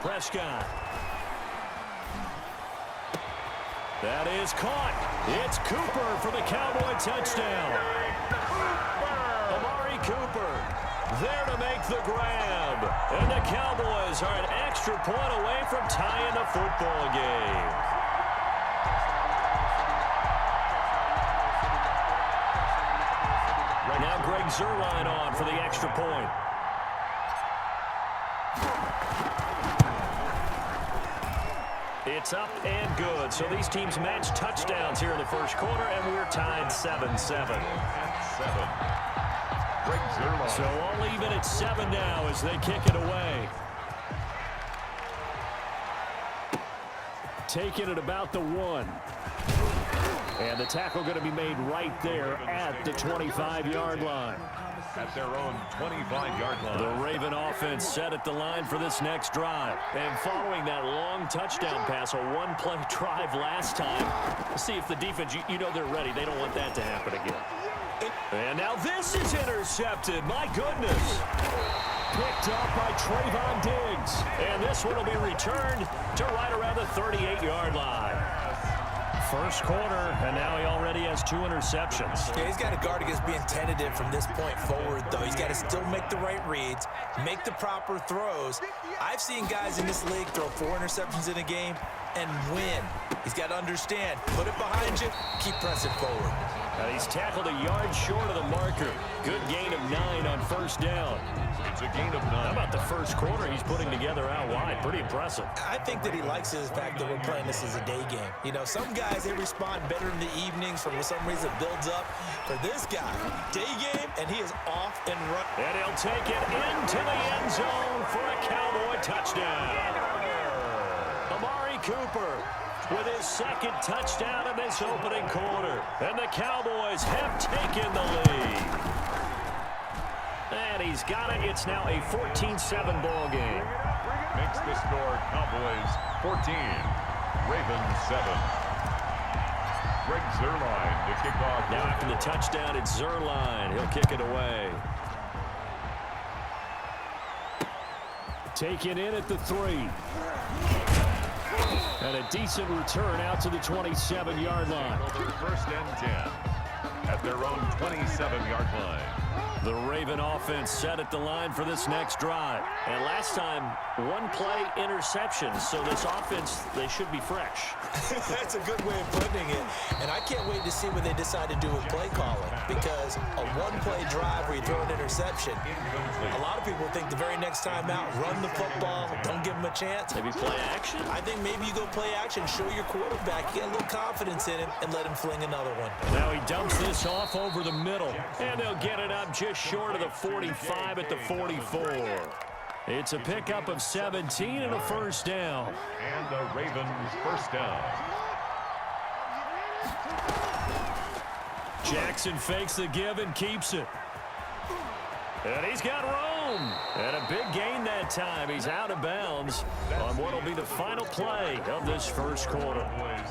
Prescott. That is caught. It's Cooper for the Cowboy touchdown. Amari Cooper there to make the grab. And the Cowboys are an extra point away from tying the football game. Right now, Greg Zuerlein on for the extra point. It's up and good. So these teams match touchdowns here in the first quarter, and we're tied 7-7. Greg Zuerlein. So all even at 7 now as they kick it away. Taking it about the 1. And the tackle going to be made right there at the 25-yard line. At their own 25-yard line. The Raven offense set at the line for this next drive. And following that long touchdown pass, a one-play drive last time, let's see if the defense, you know they're ready. They don't want that to happen again. And now this is intercepted. My goodness. Picked up by Trayvon Diggs. And this one will be returned to right around the 38-yard line. First quarter, and now he already has 2 interceptions. Yeah, he's got to guard against being tentative from this point forward, though. He's got to still make the right reads, make the proper throws. I've seen guys in this league throw 4 interceptions in a game and win. He's got to understand, put it behind you, keep pressing forward. And he's tackled a yard short of the marker. Good gain of 9 on first down. It's a gain of 9. How about the first quarter he's putting together out wide? Pretty impressive. I think that he likes the fact that we're playing this as a day game. You know, some guys, they respond better in the evenings. For some reason, it builds up. For this guy, day game, and he is off and running. And he'll take it into the end zone for a Cowboy touchdown. Amari Cooper with his second touchdown in this opening quarter. And the Cowboys have taken the lead. And he's got it. It's now a 14-7 ball game. Makes the score Cowboys 14, Ravens 7. Greg Zuerlein to kick off. Now after the touchdown, it's Zuerlein. He'll kick it away. Taken in at the 3. And a decent return out to the 27-yard line. First and 10 at their own 27-yard line. The Raven offense set at the line for this next drive. And last time, one-play interception. So this offense, they should be fresh. That's a good way of putting it. And I can't wait to see what they decide to do with play calling. Because a one-play drive where you throw an interception, a lot of people think the very next time out, run the football, don't give them a chance. Maybe play action? I think maybe you go play action, show your quarterback, get a little confidence in him, and let him fling another one. Now he dumps this off over the middle. And they'll get it up just short of the 45 at the 44. It's a pickup of 17 and a first down. And the Ravens first down. Jackson fakes the give and keeps it. And he's got room. And a big gain that time. He's out of bounds on what will be the final play of this first quarter.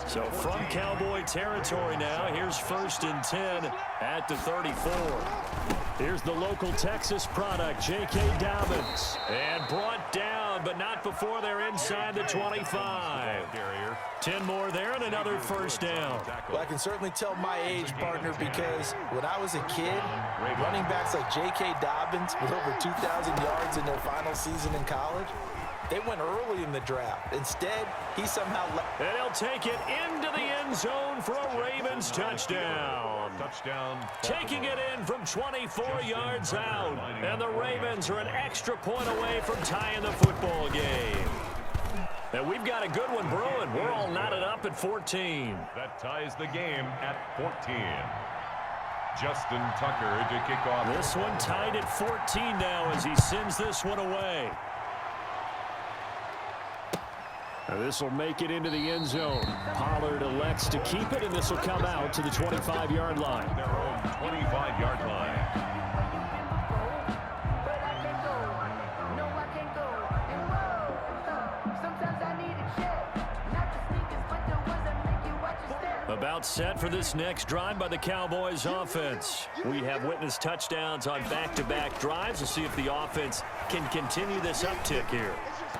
So from Cowboy territory now, here's 1st and 10 at the 34. Here's the local Texas product, J.K. Dobbins. And brought down, but not before they're inside the 25. 10 more there and another first down. Well, I can certainly tell my age, partner, because when I was a kid, running backs like J.K. Dobbins with over 2,000 yards in their final season in college, they went early in the draft. Instead, he somehow left. And he'll take it into the end zone for a Ravens touchdown. Taking it in from 24 yards out. And the Ravens are an extra point away from tying the football game. And we've got a good one brewing. We're all knotted up at 14. That ties the game at 14. Justin Tucker to kick off. This one tied at 14 now as he sends this one away. Now this will make it into the end zone. Pollard elects to keep it, and this will come out to the 25-yard line. Their own 25-yard line. About set for this next drive by the Cowboys offense. We have witnessed touchdowns on back-to-back drives. We'll see if the offense can continue this uptick here.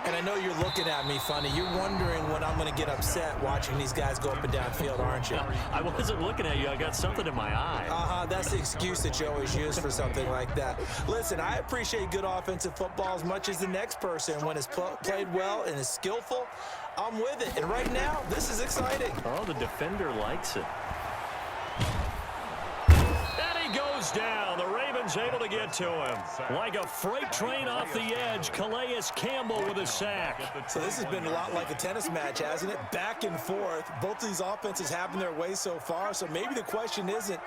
And I know you're looking at me funny. You're wondering when I'm going to get upset watching these guys go up and down field, aren't you? I wasn't looking at you. I got something in my eye. That's the excuse that you always use for something like that. Listen, I appreciate good offensive football as much as the next person. When it's played well and is skillful, I'm with it. And right now, this is exciting. Oh, the defender likes it. And he goes down. The Ravens able to get to him. Like a freight train off the edge, Calais Campbell with a sack. So this has been a lot like a tennis match, hasn't it? Back and forth. Both these offenses having their way so far. So maybe the question isn't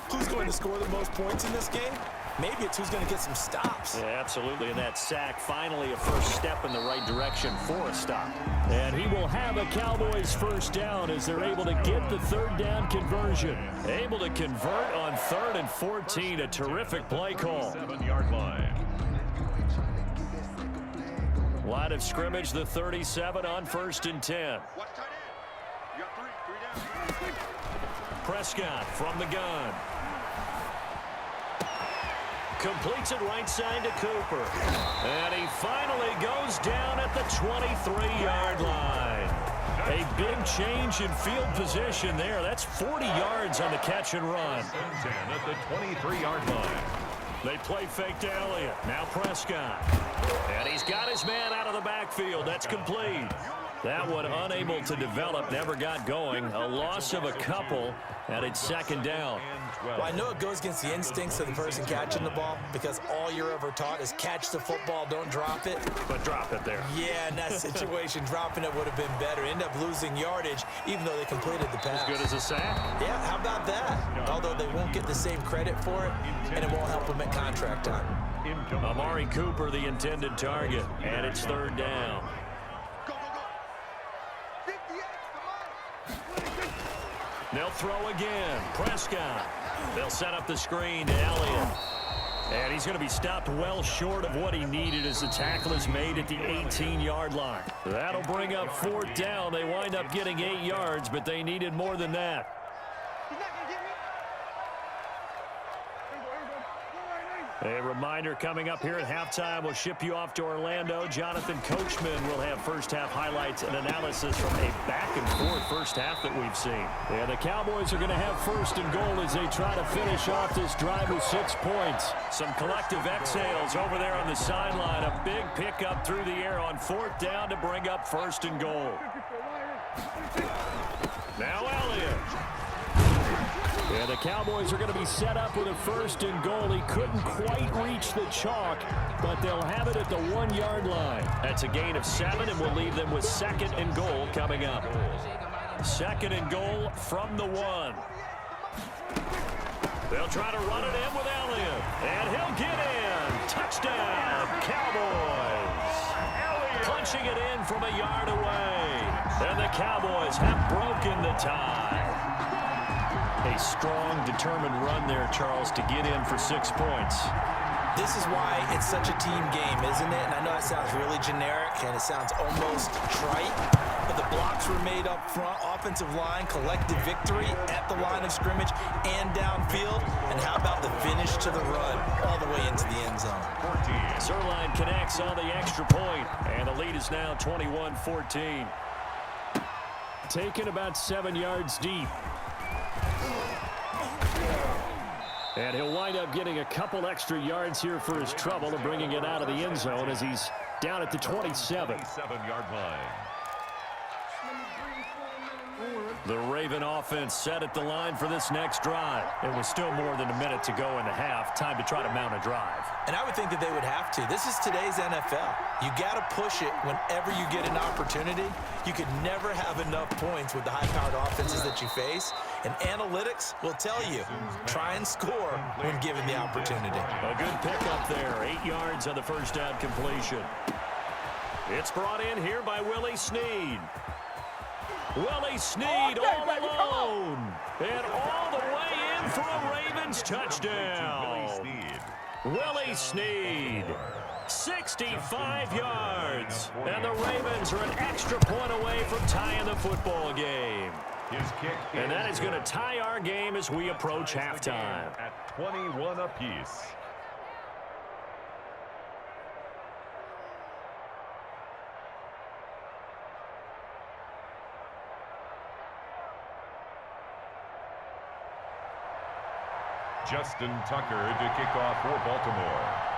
who's going to score the most points in this game. Maybe it's who's going to get some stops. Yeah, absolutely. And that sack, finally a first step in the right direction for a stop. And he will have a Cowboys first down as they're able to get the third down conversion. Able to convert on 3rd and 14. A terrific play call. 7-yard line. Line of scrimmage, the 37 on 1st and 10. Prescott from the gun. Completes it right side to Cooper. And he finally goes down at the 23-yard line. A big change in field position there. That's 40 yards on the catch and run. 10 at the 23-yard line. They play fake to Elliott. Now Prescott. And he's got his man out of the backfield. That's complete. That one unable to develop, never got going. A loss of a couple, and it's 2nd down. Well, I know it goes against the instincts of the person catching the ball because all you're ever taught is catch the football, don't drop it. But drop it there. Yeah, in that situation, dropping it would have been better. End up losing yardage, even though they completed the pass. As good as a sack? Yeah, how about that? Although they won't get the same credit for it, and it won't help them at contract time. Amari Cooper, the intended target, and it's 3rd down. They'll throw again. Prescott. They'll set up the screen to Elliott. And he's going to be stopped well short of what he needed as the tackle is made at the 18-yard line. That'll bring up 4th down. They wind up getting 8 yards, but they needed more than that. A reminder coming up here at halftime, we'll ship you off to Orlando. Jonathan Coachman will have first-half highlights and analysis from a back-and-forth first half that we've seen. And the Cowboys are going to have 1st and goal as they try to finish off this drive with 6 points. Some collective exhales over there on the sideline. A big pickup through the air on 4th down to bring up 1st and goal. Now Elliott. Yeah, the Cowboys are going to be set up with a 1st and goal. He couldn't quite reach the chalk, but they'll have it at the 1-yard line. That's a gain of 7, and we'll leave them with 2nd and goal coming up. 2nd and goal from the 1. They'll try to run it in with Elliott, and he'll get in. Touchdown, Cowboys. Punching it in from a yard away. And the Cowboys have broken the tie. A strong, determined run there, Charles, to get in for 6 points. This is why it's such a team game, isn't it? And I know it sounds really generic and it sounds almost trite, but the blocks were made up front, offensive line, collective victory at the line of scrimmage and downfield. And how about the finish to the run all the way into the end zone? Zuerlein connects on the extra point, and the lead is now 21-14. Taken about 7 yards deep. And he'll wind up getting a couple extra yards here for his trouble and bringing it out of the end zone as he's down at the 27. 7-yard line. The Raven offense set at the line for this next drive. It was still more than a minute to go in the half. Time to try to mount a drive. And I would think that they would have to. This is today's NFL. You got to push it whenever you get an opportunity. You could never have enough points with the high-powered offenses that you face. And analytics will tell you, try and score when given the opportunity. A good pickup there. 8 yards on the first down completion. It's brought in here by Willie Snead. Willie Snead all alone. And all the way in for a Ravens touchdown. Willie Snead, 65 yards. And the Ravens are an extra point away from tying the football game. His kick And that is going to tie our game as we approach halftime. At 21 apiece. Justin Tucker to kick off for Baltimore.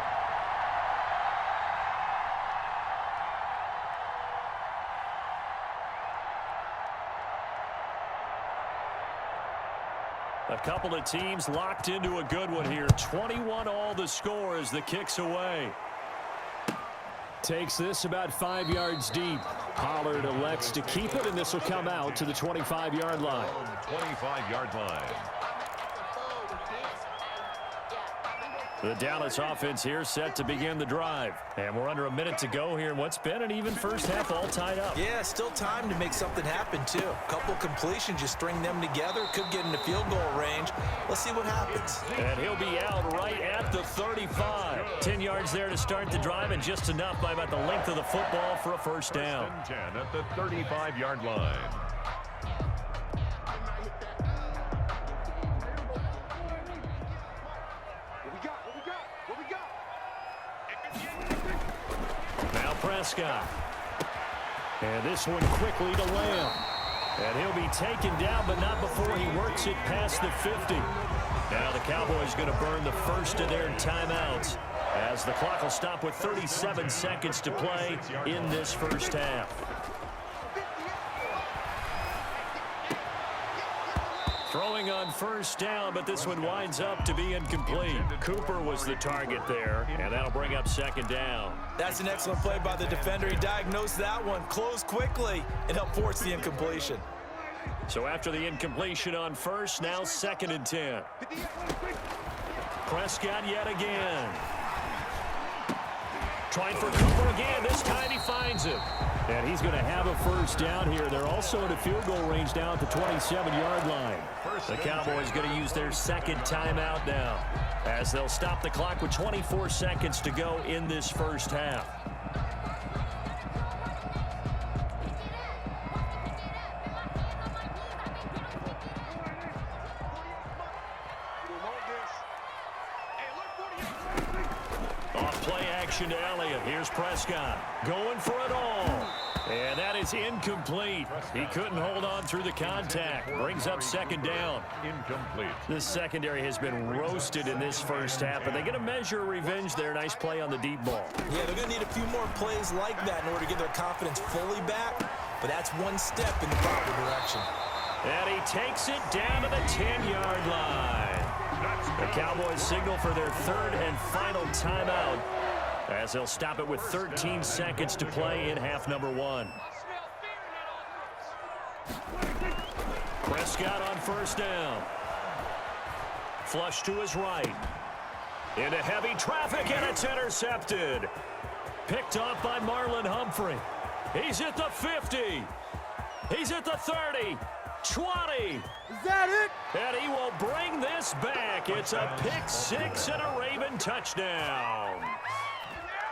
A couple of teams locked into a good one here. 21 all the score as the kick's away. Takes this about 5 yards deep. Pollard elects to keep it, and this will come out to the 25-yard line. 25-yard line. The Dallas offense here set to begin the drive. And we're under a minute to go here in what's been an even first half, all tied up. Yeah, still time to make something happen, too. A couple completions, you string them together, could get into field goal range. Let's see what happens. And he'll be out right at the 35. 10 yards there to start the drive, and just enough by about the length of the football for a first down. First and 10 at the 35-yard line. Prescott. And this one quickly to Lamb. And he'll be taken down, but not before he works it past the 50. Now the Cowboys going to burn the first of their timeouts as the clock will stop with 37 seconds to play in this first half. Throwing on first down, but this one winds up to be incomplete. Cooper was the target there, and that'll bring up second down. That's an excellent play by the defender. He diagnosed that one, closed quickly, and helped force the incompletion. So after the incompletion on first, now second and 10. Prescott yet again. Trying for Cooper again. This time he finds him. And he's going to have a first down here. They're also in a field goal range down at the 27-yard line. The Cowboys going to use their second timeout now as they'll stop the clock with 24 seconds to go in this first half. Off-play action to Elliott. Here's Prescott going for it all. And that is incomplete. He couldn't hold on through the contact. Brings up second down. Incomplete. This secondary has been roasted in this first half, but they're going to measure revenge there. Nice play on the deep ball. Yeah, they're going to need a few more plays like that in order to get their confidence fully back, but that's one step in the proper direction. And he takes it down to the 10-yard line. The Cowboys signal for their third and final timeout as they'll stop it with 13 seconds to play in half number one. Prescott on first down. Flush to his right. Into heavy traffic, and it's intercepted. Picked off by Marlon Humphrey. He's at the 50. He's at the 30. 20. Is that it? And he will bring this back. It's a pick six and a Raven touchdown.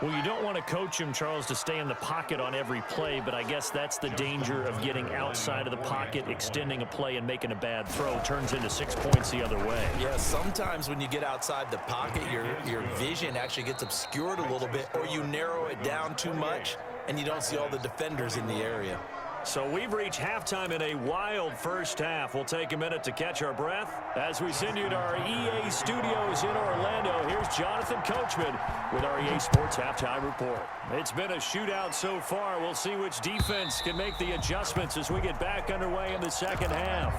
Well, you don't want to coach him, Charles, to stay in the pocket on every play, but I guess that's the danger of getting outside of the pocket, extending a play, and making a bad throw. Turns into 6 points the other way. Yeah, sometimes when you get outside the pocket, your vision actually gets obscured a little bit, or you narrow it down too much, and you don't see all the defenders in the area. So we've reached halftime in a wild first half. We'll take a minute to catch our breath as we send you to our EA studios in Orlando. Here's Jonathan Coachman with our EA Sports Halftime Report. It's been a shootout so far. We'll see which defense can make the adjustments as we get back underway in the second half.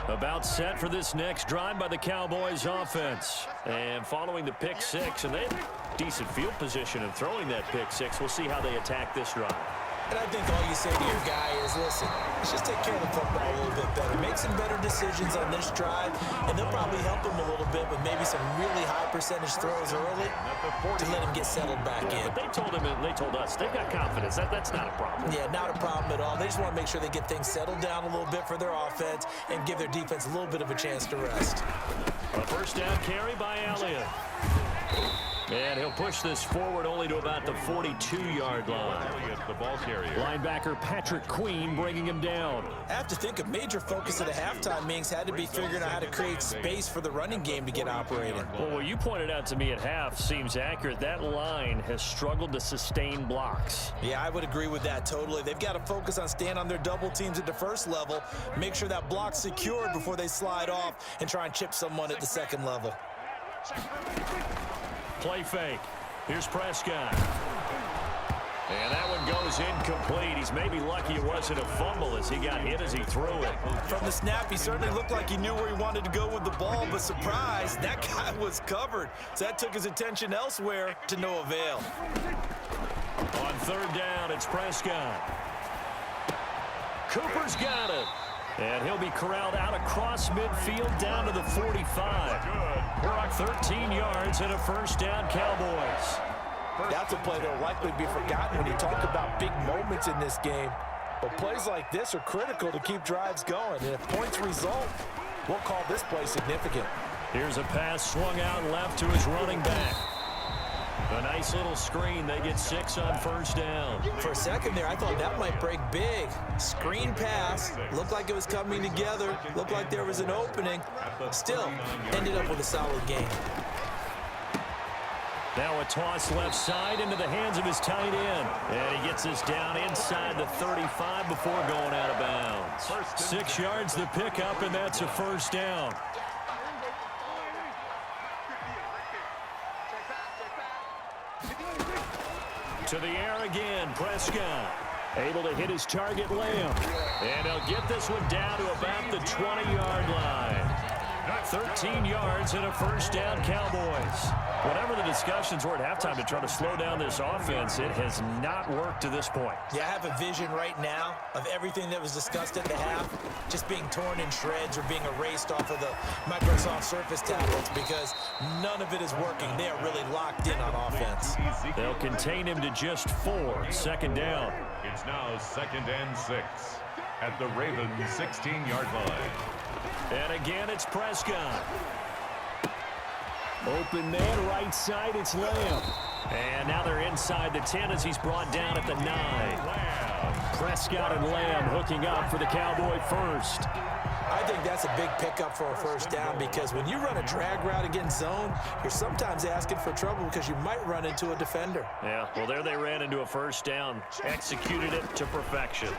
About set for this next drive by the Cowboys offense. And following the pick six, and they have decent field position in throwing that pick six. We'll see how they attack this drive. And I think all you say to your guy is, listen, let's just take care of the football a little bit better. Make some better decisions on this drive, and they'll probably help him a little bit with maybe some really high percentage throws early to let him get settled back in. But they told him, and they told us, they've got confidence. That's not a problem. Yeah, not a problem at all. They just want to make sure they get things settled down a little bit for their offense and give their defense a little bit of a chance to rest. A first down carry by Elliott. And he'll push this forward only to about the 42-yard line. Elliott, the ball carrier. Linebacker Patrick Queen bringing him down. I have to think a major focus of the halftime meetings had to be figuring out how to create space for the running game to get operating. Well, what you pointed out to me at half seems accurate. That line has struggled to sustain blocks. Yeah, I would agree with that totally. They've got to focus on staying on their double teams at the first level, make sure that block's secured before they slide off and try and chip someone at the second level. Play fake. Here's Prescott. And that one goes incomplete. He's maybe lucky it wasn't a fumble as he got hit as he threw it. From the snap, he certainly looked like he knew where he wanted to go with the ball, but surprise, that guy was covered. So that took his attention elsewhere to no avail. On third down, it's Prescott. Cooper's got it. And he'll be corralled out across midfield down to the 45. 13 yards and a first down, Cowboys. That's a play that will likely be forgotten when you talk about big moments in this game. But plays like this are critical to keep drives going. And if points result, we'll call this play significant. Here's a pass swung out left to his running back. A nice little screen. They get 6 on first down. For a second there, I thought that might break big. Screen pass. Looked like it was coming together. Looked like there was an opening. Still, ended up with a solid game. Now a toss left side into the hands of his tight end. And he gets us down inside the 35 before going out of bounds. 6 yards the pickup, and that's a first down. To the air again, Prescott. Able to hit his target, Lamb. And he'll get this one down to about the 20-yard line. 13 yards and a first down, Cowboys. Whatever the discussions were at halftime to try to slow down this offense, it has not worked to this point. Yeah, I have a vision right now of everything that was discussed at the half just being torn in shreds or being erased off of the Microsoft Surface tablets because none of it is working. They are really locked in on offense. They'll contain him to just 4. Second down. It's now 2nd and 6 at the Ravens' 16-yard line. And again, it's Prescott. Open man, right side, it's Lamb. And now they're inside the 10 as he's brought down at the 9. Prescott and Lamb hooking up for the Cowboy first. I think that's a big pickup for a first down because when you run a drag route against zone, you're sometimes asking for trouble because you might run into a defender. Yeah, well, there they ran into a first down. Executed it to perfection.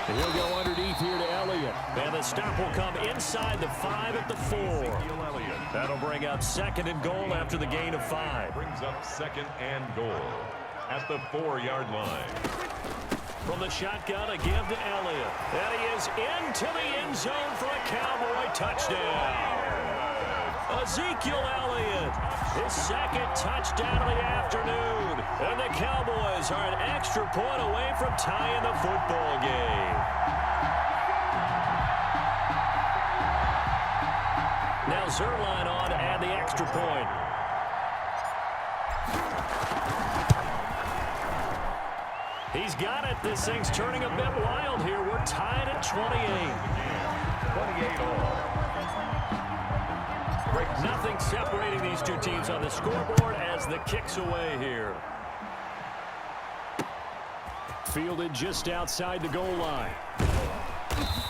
And he'll go underneath here to Elliott. And the stop will come inside the 5 at the 4. That'll bring up 2nd and goal after the gain of 5. Brings up 2nd and goal at the 4-yard line. From the shotgun, a give to Elliott. And he is into the end zone for a Cowboy touchdown. Ezekiel Elliott, his 2nd touchdown of the afternoon. And the Cowboys are an extra point away from tying the football game. Now Zerline on to add the extra point. He's got it. This thing's turning a bit wild here. We're tied at 28. 28 all. Nothing separating these two teams on the scoreboard as the kick's away here. Fielded just outside the goal line.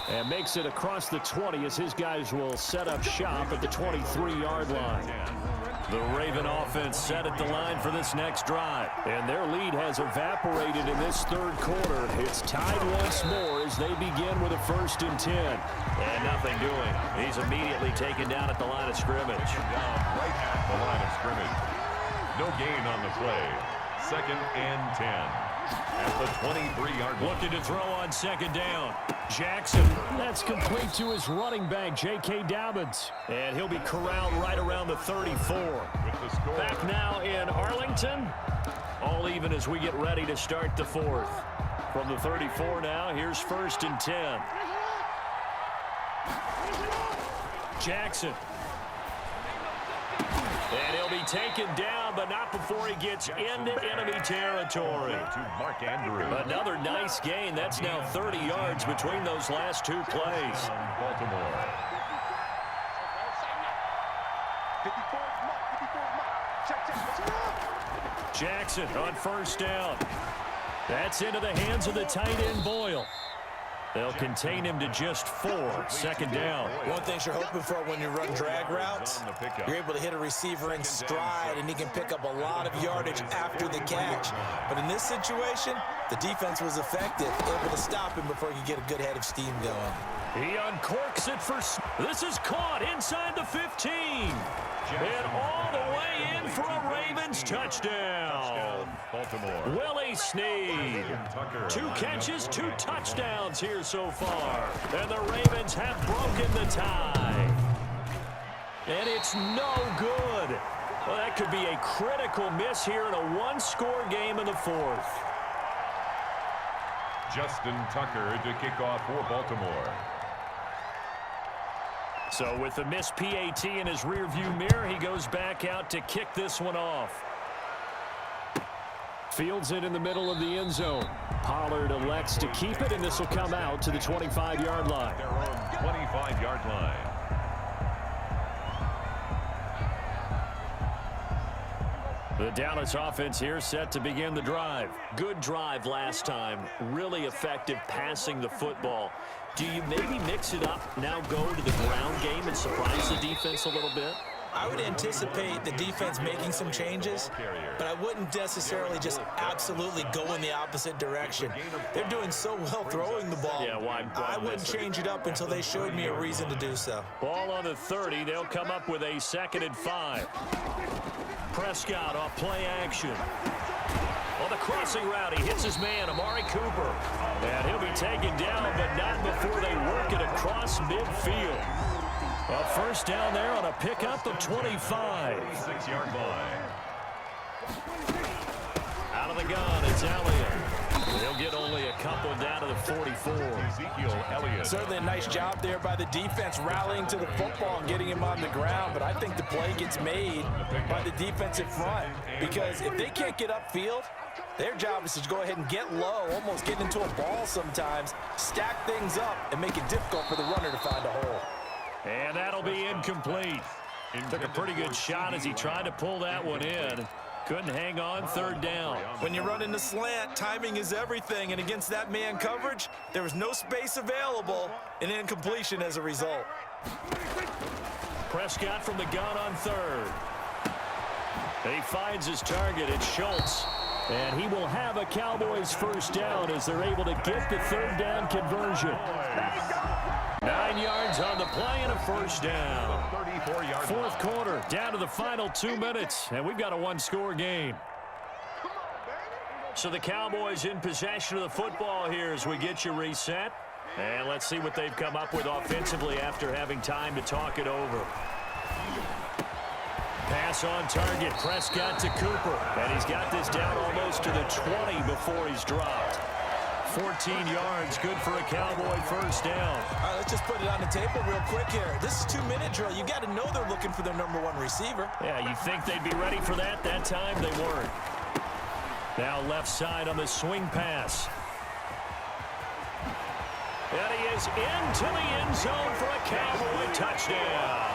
And makes it across the 20 as his guys will set up shop at the 23-yard line. The Raven offense set at the line for this next drive. And their lead has evaporated in this third quarter. It's tied once more as they begin with a 1st and 10. And nothing doing. He's immediately taken down at the line of scrimmage. Down right at the line of scrimmage. No gain on the play. 2nd and 10. At the 23-yard line. Looking to throw on 2nd down. Jackson, that's complete to his running back, J.K. Dobbins. And he'll be corralled right around the 34. With the score. Back now in Arlington. All even as we get ready to start the 4th. From the 34 now, here's 1st and 10. Jackson. And he'll be taken down, but not before he gets into enemy territory. To Mark Andrews. Another nice gain. That's now 30 yards between those last 2 plays. Baltimore. Jackson on first down. That's into the hands of the tight end, Boyle. They'll contain him to just 4. Second down. One thing you're hoping for when you run drag routes, you're able to hit a receiver in stride, and he can pick up a lot of yardage after the catch. But in this situation, the defense was effective, able to stop him before he could get a good head of steam going. He uncorks it for... This is caught inside the 15. And all the way in for a Ravens touchdown. Baltimore. Willie Snead. 2 catches, 2 touchdowns here so far. And the Ravens have broken the tie. And it's no good. Well, that could be a critical miss here in a one-score game in the 4th. Justin Tucker to kick off for Baltimore. So with the missed PAT in his rearview mirror, he goes back out to kick this one off. Fields it in the middle of the end zone. Pollard elects to keep it, and this will come out to the 25-yard line. Their own 25-yard line. The Dallas offense here set to begin the drive. Good drive last time. Really effective passing the football. Do you maybe mix it up, now go to the ground game and surprise the defense a little bit? I would anticipate the defense making some changes, but I wouldn't necessarily just absolutely go in the opposite direction. They're doing so well throwing the ball. Yeah, why I wouldn't change it up until they showed me a reason to do so. Ball on the 30. They'll come up with a 2nd and 5. Prescott off play action. On the crossing route, he hits his man, Amari Cooper. And he'll be taken down, but not before they work it across midfield. A first down there on a pickup of 25. 6-yard line. Out of the gun, it's Elliott. They'll get only a couple down to the 44. Ezekiel Elliott. Certainly a nice job there by the defense rallying to the football and getting him on the ground, but I think the play gets made by the defensive front, because if they can't get upfield, their job is to go ahead and get low, almost get into a ball sometimes, stack things up, and make it difficult for the runner to find a hole. And that'll be incomplete. Took a pretty good shot as he tried to pull that one in. Couldn't hang on, 3rd down. When you run in the slant, timing is everything, and against that man coverage, there was no space available, and incompletion as a result. Prescott from the gun on 3rd. He finds his target, it's Schultz. And he will have a Cowboys first down as they're able to get the 3rd down conversion. 9 yards on the play and a first down. 34-yard 4th quarter, down to the final 2 minutes, and we've got a one-score game. So the Cowboys in possession of the football here as we get you reset. And let's see what they've come up with offensively after having time to talk it over. Pass on target, Prescott to Cooper. And he's got this down almost to the 20 before he's dropped. 14 yards, good for a Cowboy first down. All right, let's just put it on the table real quick here. This is 2-minute drill. You got to know they're looking for their #1 receiver. Yeah, you think they'd be ready for that? That time they weren't. Now left side on the swing pass. And he is into the end zone for a Cowboy touchdown.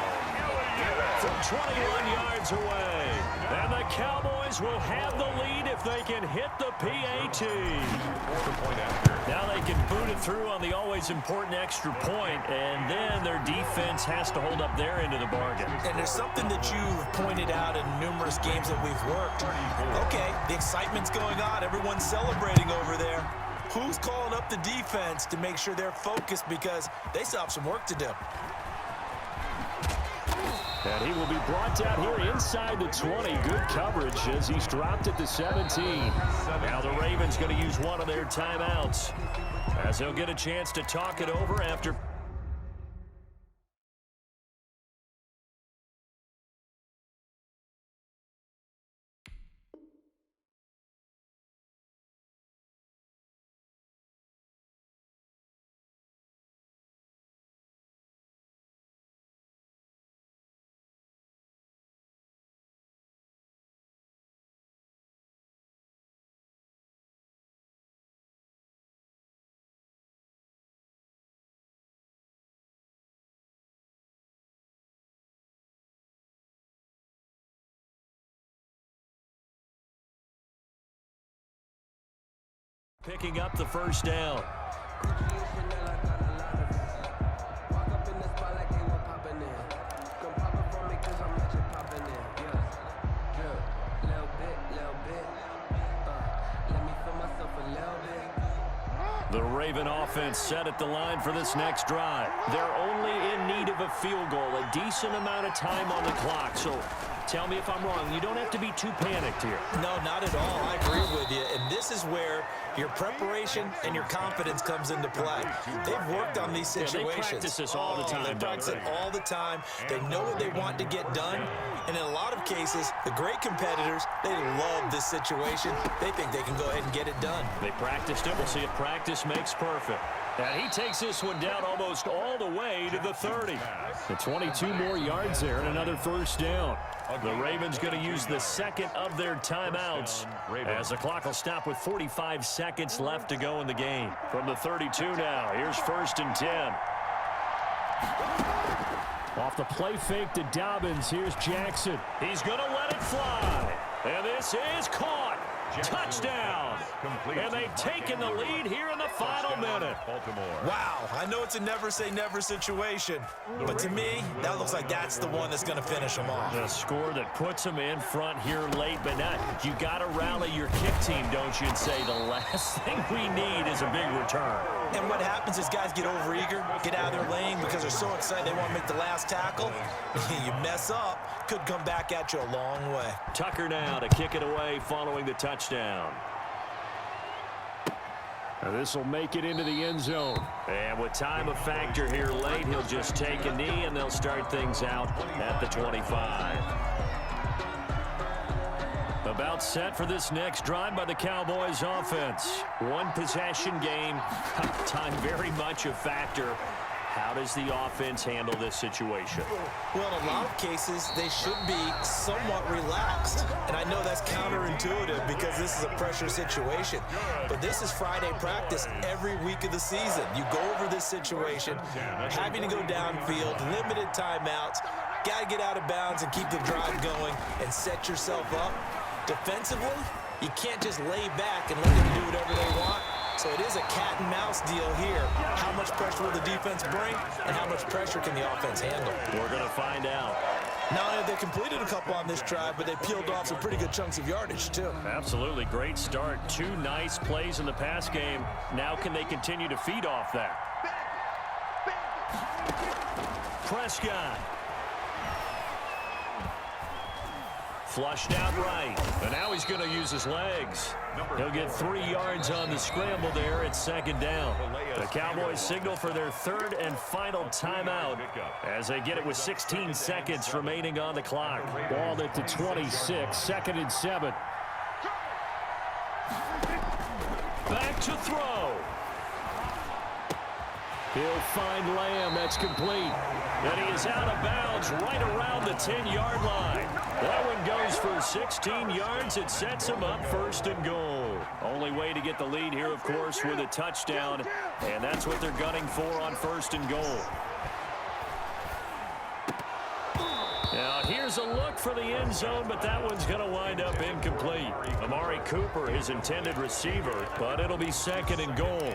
From 21 yards away. And the Cowboys will have the lead if they can hit the PAT. Now they can boot it through on the always important extra point, and then their defense has to hold up their end of the bargain. And there's something that you've pointed out in numerous games that we've worked. Okay, the excitement's going on. Everyone's celebrating over there. Who's calling up the defense to make sure they're focused, because they still have some work to do? And he will be brought down here inside the 20. Good coverage as he's dropped at the 17. Now the Ravens going to use one of their timeouts as they'll get a chance to talk it over after picking up the first down. The Raven offense set at the line for this next drive. They're only in need of a field goal, a decent amount of time on the clock. So tell me if I'm wrong. You don't have to be too panicked here. No, not at all. I agree with you. And this is where your preparation and your confidence comes into play. They've worked on these situations. Yeah, they practice this all the time. They practice it all the time. They know what they want to get done. And in a lot of cases, the great competitors, they love this situation. They think they can go ahead and get it done. They practiced it. We'll see if practice makes perfect. And he takes this one down almost all the way to the 30. The 22 more yards there and another first down. The Ravens going to use the second of their timeouts as the clock will stop with 45 seconds left to go in the game. From the 32 now, here's 1st and 10. Off the play fake to Dobbins, here's Jackson. He's going to let it fly. And this is caught. Touchdown. And they've taken the lead here in the final minute. Wow, I know it's a never-say-never situation, but to me, that looks like that's the one that's going to finish them off. The score that puts them in front here late, but not. You got to rally your kick team, don't you, and say the last thing we need is a big return. And what happens is guys get overeager, get out of their lane because they're so excited they want to make the last tackle. You mess up, could come back at you a long way. Tucker now to kick it away following the touchdown. This will make it into the end zone. And with time a factor here late, he'll just take a knee, and they'll start things out at the 25. About set for this next drive by the Cowboys offense. One possession game. Time very much a factor. How does the offense handle this situation? Well, in a lot of cases, they should be somewhat relaxed. And I know that's counterintuitive because this is a pressure situation. But this is Friday practice every week of the season. You go over this situation, having to go downfield, limited timeouts, got to get out of bounds and keep the drive going and set yourself up. Defensively, you can't just lay back and let them do whatever they want. So it is a cat and mouse deal here. How much pressure will the defense bring, and how much pressure can the offense handle? We're going to find out. Not only have they completed a couple on this drive, but they peeled off some pretty good chunks of yardage, too. Absolutely. Great start. 2 nice plays in the pass game. Now can they continue to feed off that? Prescott. Flushed out right. And now he's going to use his legs. He'll get 3 yards on the scramble there at 2nd down. The Cowboys signal for their 3rd and final timeout as they get it with 16 seconds remaining on the clock. Ball at the 26, 2nd and 7. Back to throw. He'll find Lamb. That's complete. And he is out of bounds right around the 10-yard line. That one goes for 16 yards. It sets him up 1st and goal. Only way to get the lead here, of course, with a touchdown. And that's what they're gunning for on 1st and goal. Now, here's a look for the end zone, but that one's going to wind up incomplete. Amari Cooper, his intended receiver, but it'll be 2nd and goal.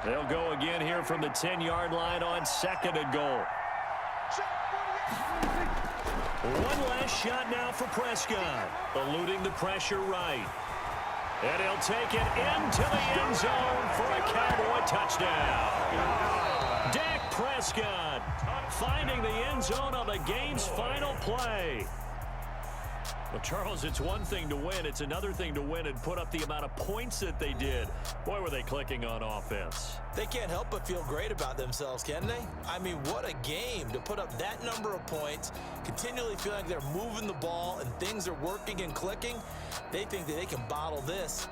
They'll go again here from the 10-yard line on 2nd and goal. One last shot now for Prescott. Eluding the pressure right. And he'll take it into the end zone for a Cowboy touchdown. Dak Prescott finding the end zone on the game's final play. Well, Charles, it's one thing to win. It's another thing to win and put up the amount of points that they did. Boy, were they clicking on offense. They can't help but feel great about themselves, can they? I mean, what a game to put up that number of points, continually feeling like they're moving the ball and things are working and clicking. They think that they can bottle this